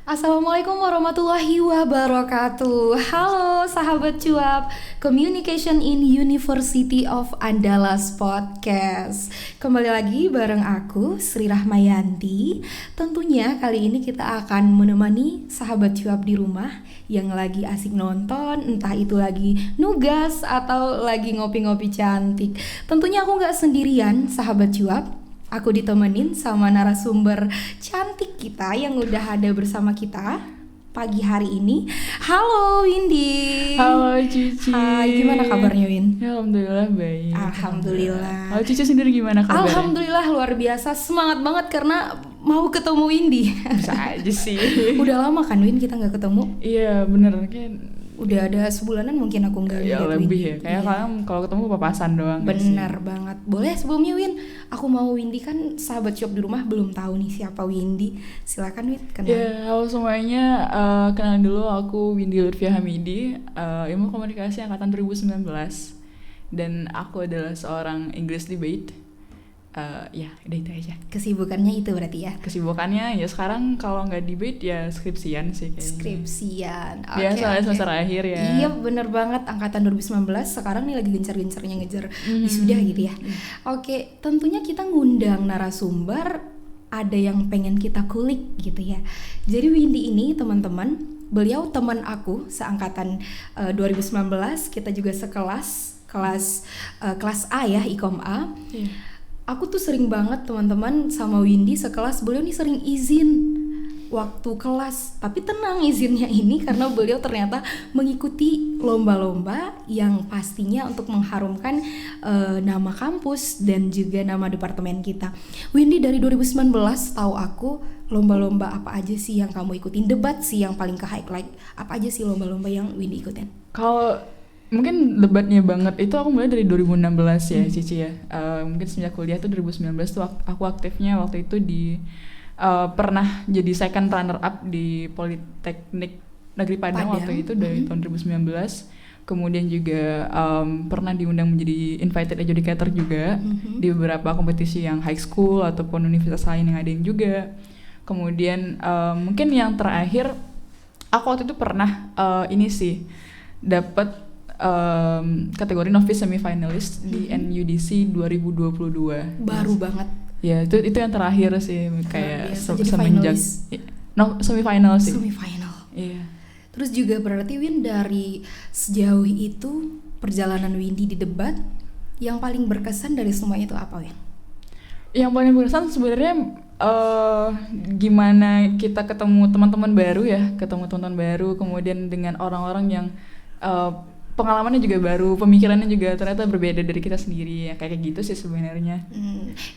Assalamualaikum warahmatullahi wabarakatuh. Halo sahabat cuap, Communication in University of Andalas Podcast. Kembali lagi bareng aku Sri Rahmayanti. Tentunya kali ini kita akan menemani sahabat cuap di rumah yang lagi asik nonton, entah itu lagi nugas atau lagi ngopi-ngopi cantik. Tentunya aku gak sendirian sahabat cuap. Aku ditemenin sama narasumber cantik kita yang udah ada bersama kita pagi hari ini. Halo Windy. Halo Cici. Hai, gimana kabarnya Win? Ya, alhamdulillah baik. Alhamdulillah. Halo Cici sendiri gimana kabarnya? Alhamdulillah luar biasa, semangat banget karena mau ketemu Windy. Bisa aja sih. Udah lama kan Win kita nggak ketemu? Iya bener kan. Udah ada sebulanan mungkin aku nggak lihat Ya Win. lebih ya. Kayak Iya. kalian kalau ketemu papasan doang. Benar banget. Boleh sebelumnya Win, aku mau Windy kan sahabat shop di rumah belum tahu nih siapa Windy. Silakan Win, kenal. Ya halo semuanya. Kenalin dulu aku Windy Lutfia Hamidi, Ilmu Komunikasi angkatan 2019. Dan aku adalah seorang English debate. Ya udah itu aja. Kesibukannya itu berarti ya. Kesibukannya ya sekarang kalau nggak debate ya skripsian sih kayaknya. Skripsian. Biasa lah semester akhir ya. Iya bener banget, angkatan 2019 sekarang nih lagi gencar-gencarnya ngejar wisuda gitu ya. Oke, tentunya kita ngundang narasumber, ada yang pengen kita kulik gitu ya. Jadi Windy ini teman-teman, beliau teman aku seangkatan 2019, kita juga kelas A ya, Ikom A. Iya. Aku tuh sering banget teman-teman sama Windy sekelas, beliau nih sering izin waktu kelas. Tapi tenang izinnya ini karena beliau ternyata mengikuti lomba-lomba yang pastinya untuk mengharumkan nama kampus dan juga nama departemen kita. Windy dari 2019 tahu aku lomba-lomba apa aja sih yang kamu ikutin? Debat sih yang paling ke highlight. Apa aja sih lomba-lomba yang Windy ikutin? Kalau mungkin debatnya banget itu aku mulai dari 2016 ya Cici ya. Mungkin sejak kuliah tuh 2019 tuh aku aktifnya waktu itu di pernah jadi second runner up di Politeknik Negeri Padang waktu itu dari tahun 2019. Kemudian juga pernah diundang menjadi invited adjudicator juga di beberapa kompetisi yang high school ataupun universitas lain yang ngadain juga. Kemudian mungkin yang terakhir aku waktu itu pernah ini sih dapat kategori novice semifinalist di NUDC 2022. Baru banget. Ya itu yang terakhir sih kayak semenjak semifinal sih. Semifinal. Iya. Terus juga berarti Win dari sejauh itu perjalanan Windy di debat yang paling berkesan dari semuanya itu apa Win? Yang paling berkesan sebenarnya gimana kita ketemu teman-teman baru ya, kemudian dengan orang-orang yang pengalamannya juga baru, pemikirannya juga ternyata berbeda dari kita sendiri ya, kayak gitu sih sebenarnya.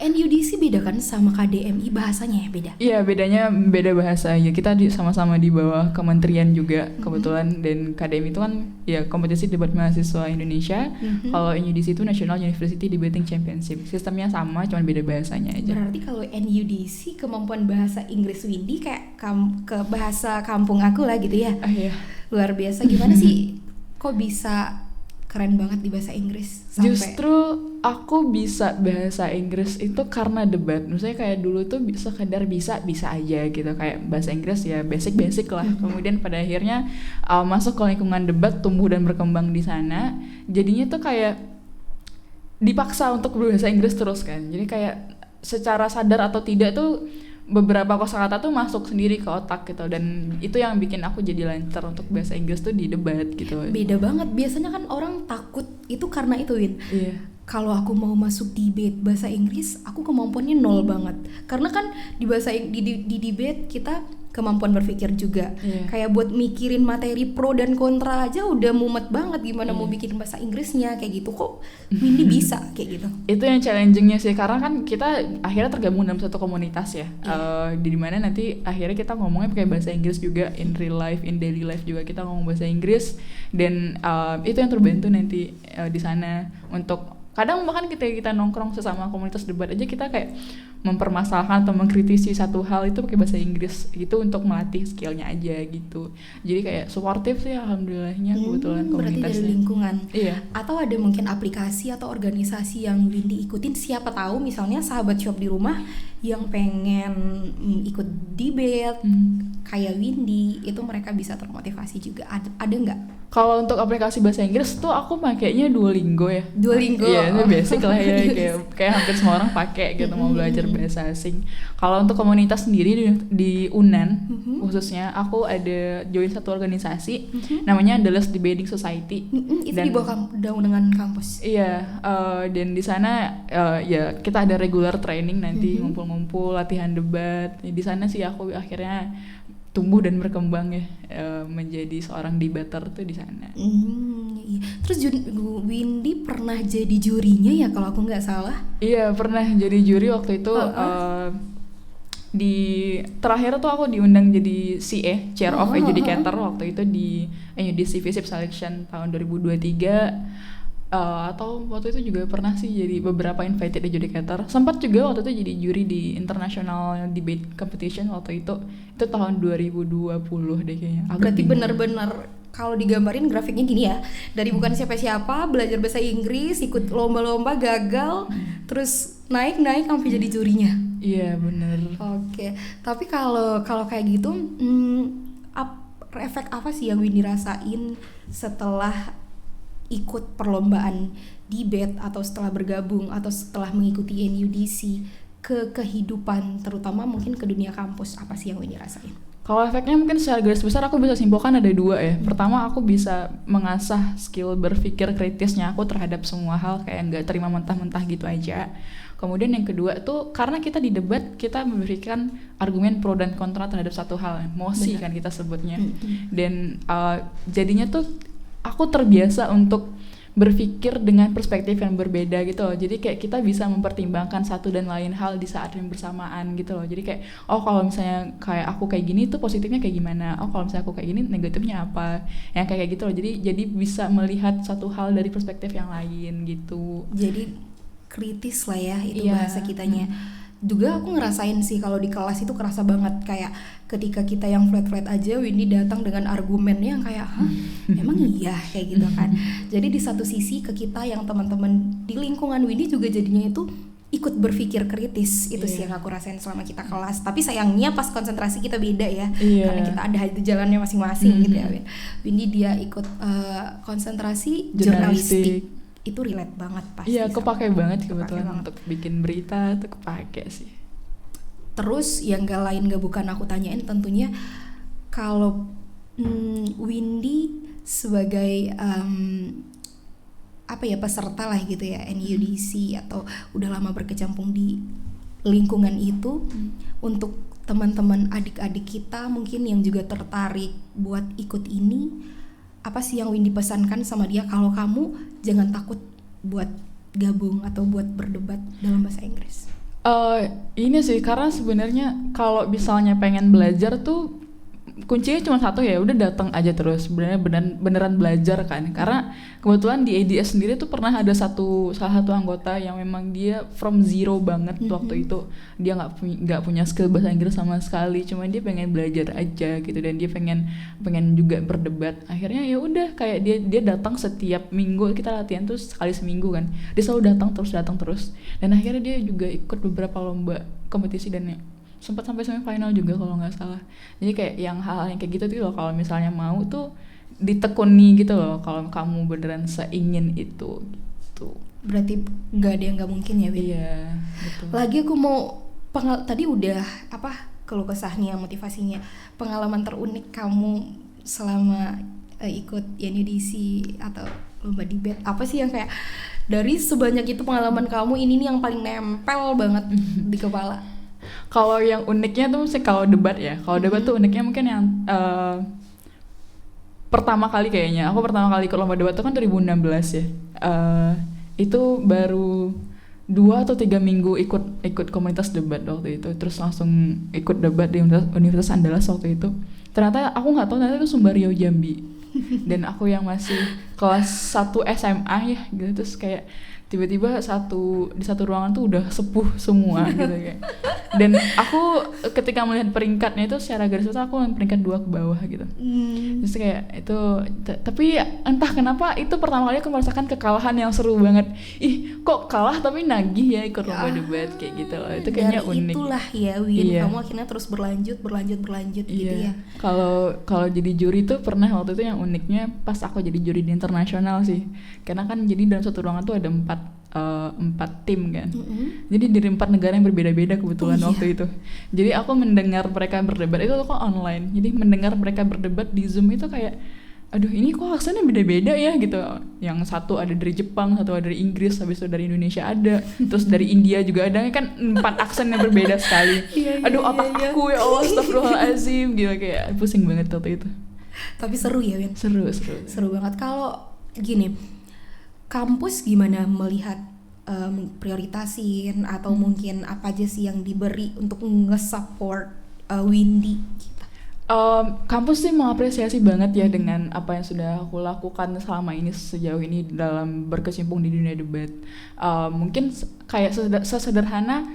NUDC beda kan sama KDMI, bahasanya ya beda? Iya bedanya beda bahasa ya, kita sama-sama di bawah kementerian juga kebetulan, dan KDMI itu kan ya kompetisi debat mahasiswa Indonesia. Kalau NUDC itu National University Debating Championship, sistemnya sama cuman beda bahasanya aja. Berarti kalau NUDC kemampuan bahasa Inggris Windy kayak ke bahasa kampung aku lah gitu ya. Iya. Luar biasa, gimana sih kok bisa keren banget di bahasa Inggris sampai... Justru aku bisa bahasa Inggris itu karena debat. Maksudnya kayak dulu tuh sekedar bisa aja gitu, kayak bahasa Inggris ya basic lah. Kemudian pada akhirnya masuk ke lingkungan debat, tumbuh dan berkembang di sana. Jadinya tuh kayak dipaksa untuk berbahasa Inggris terus kan. Jadi kayak secara sadar atau tidak tuh beberapa kosakata tuh masuk sendiri ke otak gitu, dan itu yang bikin aku jadi lancar untuk bahasa Inggris tuh di debat gitu. Beda banget, biasanya kan orang takut itu karena itu Win. Iya. Kalau aku mau masuk debate bahasa Inggris, aku kemampuannya nol banget. Karena kan di debate kita kemampuan berpikir juga. Kayak buat mikirin materi pro dan kontra aja udah mumet banget, gimana mau bikin bahasa Inggrisnya kayak gitu. Kok Windy bisa kayak gitu? Itu yang challengingnya sih, karena kan kita akhirnya tergabung dalam satu komunitas ya. Di mana nanti akhirnya kita ngomongnya pakai bahasa Inggris juga, in real life, in daily life juga kita ngomong bahasa Inggris. Dan itu yang terbantu nanti di sana untuk kadang bahkan kita nongkrong sesama komunitas debat aja kita kayak mempermasalahkan atau mengkritisi satu hal itu pakai bahasa Inggris gitu untuk melatih skillnya aja gitu. Jadi kayak suportif sih alhamdulillahnya kebetulan komunitasnya. Berarti dari lingkungan. Iya. Atau ada mungkin aplikasi atau organisasi yang Windy ikutin, siapa tahu misalnya sahabat shop di rumah yang pengen ikut debate kayak Windy itu mereka bisa termotivasi juga. Ada nggak? Kalau untuk aplikasi bahasa Inggris tuh aku pakainya Duolingo ya. Duolingo. Iya, itu basic lah ya, kayak hampir semua orang pakai gitu mau belajar bahasa asing. Kalau untuk komunitas sendiri di UNAN khususnya, aku ada join satu organisasi namanya Andalas Debating Society. Itu di bawah dengan kampus. Iya, dan di sana ya kita ada regular training nanti ngumpul-ngumpul latihan debat. Di sana sih aku akhirnya tumbuh dan berkembang ya, menjadi seorang debater tuh di sana. Iya. Terus Windy pernah jadi jurinya ya kalau aku nggak salah? Iya, pernah jadi juri waktu itu. Di terakhir tuh aku diundang jadi CA, Chair of Adjudicator waktu itu di CVSIP Selection tahun 2023. Atau waktu itu juga pernah sih jadi beberapa invited adjudicator. Sempat juga waktu itu jadi juri di International Debate Competition waktu itu tahun 2020 deh kayaknya. Berarti benar-benar kalau digambarin grafiknya gini ya, dari bukan siapa-siapa, belajar bahasa Inggris, ikut lomba-lomba, gagal, terus naik sampai jadi jurinya. Iya benar. Oke, tapi kalau kayak gitu, efek apa sih yang Windy rasain setelah ikut perlombaan debate atau setelah bergabung atau setelah mengikuti NUDC ke kehidupan, terutama mungkin ke dunia kampus? Apa sih yang Windy rasain? Kalau efeknya mungkin secara garis besar aku bisa simpulkan ada dua ya. Pertama, aku bisa mengasah skill berpikir kritisnya aku terhadap semua hal, kayak nggak terima mentah-mentah gitu aja. Kemudian yang kedua tuh karena kita di debat, kita memberikan argumen pro dan kontra terhadap satu hal, mosi kan kita sebutnya. Dan jadinya tuh aku terbiasa untuk berpikir dengan perspektif yang berbeda gitu loh. Jadi kayak kita bisa mempertimbangkan satu dan lain hal di saat yang bersamaan gitu loh. Jadi kayak kalau misalnya kayak aku kayak gini tuh positifnya kayak gimana, kalau misalnya aku kayak gini negatifnya apa, yang kayak gitu loh. Jadi bisa melihat satu hal dari perspektif yang lain gitu. Jadi kritis lah ya, itu bahasa kitanya. Juga aku ngerasain sih kalau di kelas itu kerasa banget, kayak ketika kita yang flat-flat aja, Windy datang dengan argumennya yang kayak emang iya kayak gitu kan. Jadi di satu sisi ke kita yang teman-teman di lingkungan Windy juga jadinya itu ikut berpikir kritis. Itu sih yang aku rasain selama kita kelas. Tapi sayangnya pas konsentrasi kita beda ya, karena kita ada jalannya masing-masing gitu ya. Windy dia ikut konsentrasi jurnalistik. Itu relate banget pasti. Iya, kepake banget kebetulan untuk bikin berita tuh kepake sih. Terus yang gak bukan aku tanyain tentunya, kalau Windy sebagai peserta lah gitu ya NUDC atau udah lama berkecimpung di lingkungan itu, untuk teman-teman adik-adik kita mungkin yang juga tertarik buat ikut ini, apa sih yang Windy pesankan sama dia kalau kamu jangan takut buat gabung atau buat berdebat dalam bahasa Inggris? Ini sih karena sebenarnya kalau misalnya pengen belajar tuh kuncinya cuma satu ya, udah datang aja terus, beneran belajar kan. Karena kebetulan di ADS sendiri tuh pernah ada salah satu anggota yang memang dia from zero banget waktu itu. Dia nggak punya skill bahasa Inggris sama sekali, cuma dia pengen belajar aja gitu, dan dia pengen juga berdebat. Akhirnya ya udah, kayak dia datang setiap minggu, kita latihan tuh sekali seminggu kan, dia selalu datang terus, dan akhirnya dia juga ikut beberapa lomba kompetisi dan sempat sampai semifinal juga kalau nggak salah. Jadi kayak yang hal-hal yang kayak gitu tuh loh, kalau misalnya mau tuh ditekuni gitu loh, kalau kamu beneran seingin itu gitu. Berarti nggak ada yang nggak mungkin ya, Win? Iya, betul. Lagi aku mau tadi udah keluh kesahnya, motivasinya, pengalaman terunik kamu selama ikut NUDC atau lomba debate, apa sih yang kayak dari sebanyak itu pengalaman kamu ini nih yang paling nempel banget di kepala? Kalau yang uniknya tuh mesti kalau debat ya. Kalau debat tuh uniknya mungkin yang pertama kali kayaknya. Aku pertama kali ikut lomba debat tuh kan 2016 ya. Itu baru 2 atau 3 minggu ikut komunitas debat waktu itu. Terus langsung ikut debat di Universitas Andalas waktu itu. Ternyata aku nggak tahu ternyata itu Sumber Riau Jambi. Dan aku yang masih kelas 1 SMA ya gitu, terus kayak tiba-tiba di satu ruangan tuh udah sepuh semua gitu kayak. Dan aku ketika melihat peringkatnya itu secara garis besar aku peringkat 2 ke bawah gitu. Terus kayak itu tapi entah kenapa itu pertama kali aku merasakan kekalahan yang seru banget. Ih, kok kalah tapi nagih ya ikut lomba debat kayak gitu loh. Itu kayaknya unik. Itulah ya Win, kamu akhirnya terus berlanjut gitu ya. Kalau jadi juri tuh pernah waktu itu yang uniknya pas aku jadi juri di internasional sih. Karena kan jadi dalam satu ruangan tuh ada 4 tim kan. Jadi dari 4 negara yang berbeda-beda kebetulan waktu itu. Jadi aku mendengar mereka berdebat itu kok online. Jadi mendengar mereka berdebat di Zoom itu kayak aduh ini kok aksennya beda-beda ya gitu. Yang satu ada dari Jepang, satu ada dari Inggris, habis itu dari Indonesia ada, terus dari India juga ada, kan 4 aksen yang berbeda sekali. Aduh otakku ya Allah, astagfirullahaladzim gitu, kayak pusing banget waktu itu. Tapi seru ya Win. Seru banget. Kalau gini, kampus gimana melihat prioritasin atau mungkin apa aja sih yang diberi untuk nge-support Windy kita? Kampus sih mengapresiasi banget ya dengan apa yang sudah aku lakukan selama ini sejauh ini dalam berkecimpung di dunia debat. Mungkin kayak sesederhana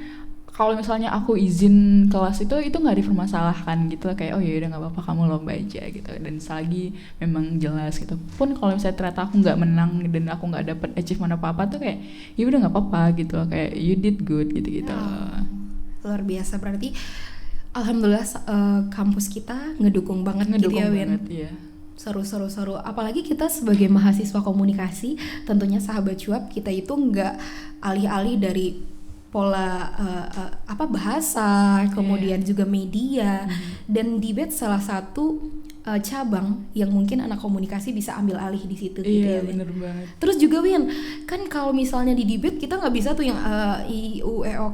kalau misalnya aku izin kelas itu nggak dipermasalahkan gitu, kayak oh ya udah nggak apa-apa kamu lomba aja gitu, dan selagi memang jelas gitu. Pun kalau misalnya ternyata aku nggak menang dan aku nggak dapet achievement apa tuh kayak ya udah nggak apa-apa gitu, kayak you did good gitu. Luar biasa, berarti alhamdulillah kampus kita ngedukung banget gitu ya Win. Iya. Seru. Apalagi kita sebagai mahasiswa komunikasi, tentunya sahabat cuap kita itu nggak alih-alih dari pola bahasa, kemudian juga media, dan debate salah satu cabang yang mungkin anak komunikasi bisa ambil alih di situ. Iya, gitu ya, bener banget. Terus juga Win, kan kalau misalnya di debate kita nggak bisa tuh yang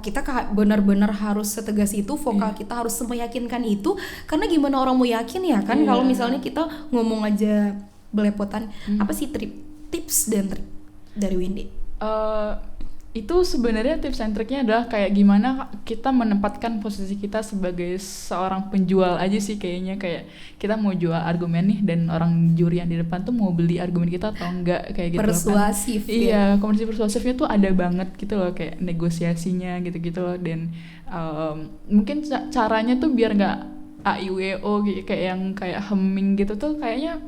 kita benar-benar harus setegas itu, vokal kita harus meyakinkan itu, karena gimana orang mau yakin ya kan kalau misalnya kita ngomong aja belepotan. Apa sih tips dan trik dari Windy? Itu sebenarnya tips and triknya adalah kayak gimana kita menempatkan posisi kita sebagai seorang penjual aja sih kayaknya. Kayak kita mau jual argumen nih dan orang juri yang di depan tuh mau beli argumen kita atau enggak, kayak gitu. Persuasif kan. Iya, komunikasi persuasifnya tuh ada banget gitu loh, kayak negosiasinya gitu-gitu loh. Dan mungkin caranya tuh biar nggak AIWO kayak yang kayak humming gitu tuh kayaknya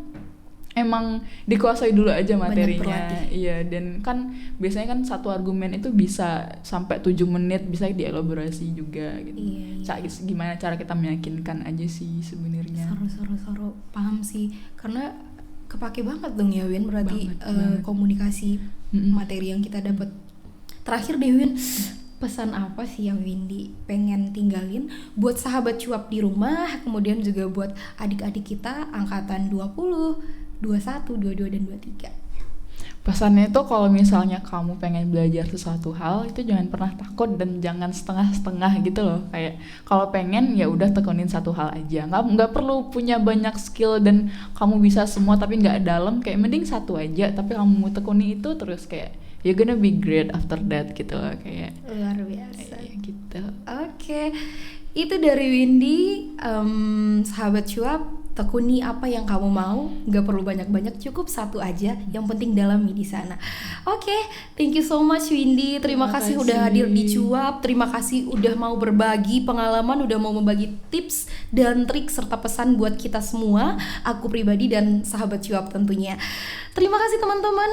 emang dikuasai dulu aja materinya. Iya, dan kan biasanya kan satu argumen itu bisa sampai 7 menit, bisa dielaborasi juga gitu. Iya. Gimana cara kita meyakinkan aja sih sebenarnya. Seru. Paham sih. Karena kepake banget dong ya Win, berarti banget. Komunikasi materi yang kita dapat. Terakhir deh Win, pesan apa sih yang Windy pengen tinggalin buat sahabat cuap di rumah, kemudian juga buat adik-adik kita angkatan 20, 21, 22, dan 23. Pesannya itu kalau misalnya kamu pengen belajar sesuatu hal itu jangan pernah takut dan jangan setengah-setengah gitu loh. Kayak kalau pengen ya udah tekunin satu hal aja. Nggak perlu punya banyak skill dan kamu bisa semua tapi nggak dalam. Kayak mending satu aja tapi kamu mau tekuni itu terus, kayak you're gonna be great after that gitu loh, kayak luar biasa gitu. Oke. Itu dari Windy, sahabat cuap. Tekuni apa yang kamu mau, gak perlu banyak-banyak, cukup satu aja, yang penting dalami di sana. Oke, thank you so much Windy, terima kasih udah hadir di Cuap, terima kasih udah mau berbagi pengalaman, udah mau membagi tips dan trik serta pesan buat kita semua, aku pribadi dan sahabat Cuap tentunya. Terima kasih teman-teman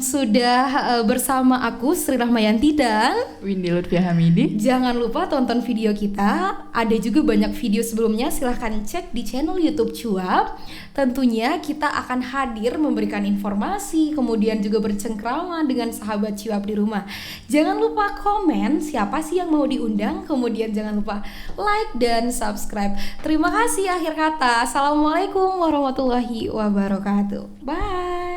sudah bersama aku Sri Rahmayanti dan Windy Lutfia Hamidi. Jangan lupa tonton video kita, ada juga banyak video sebelumnya, silahkan cek di channel YouTube Cuap. Tentunya kita akan hadir memberikan informasi, kemudian juga bercengkrama dengan sahabat Cuap di rumah. Jangan lupa komen siapa sih yang mau diundang, kemudian jangan lupa like dan subscribe. Terima kasih, akhir kata, assalamualaikum warahmatullahi wabarakatuh. Bye.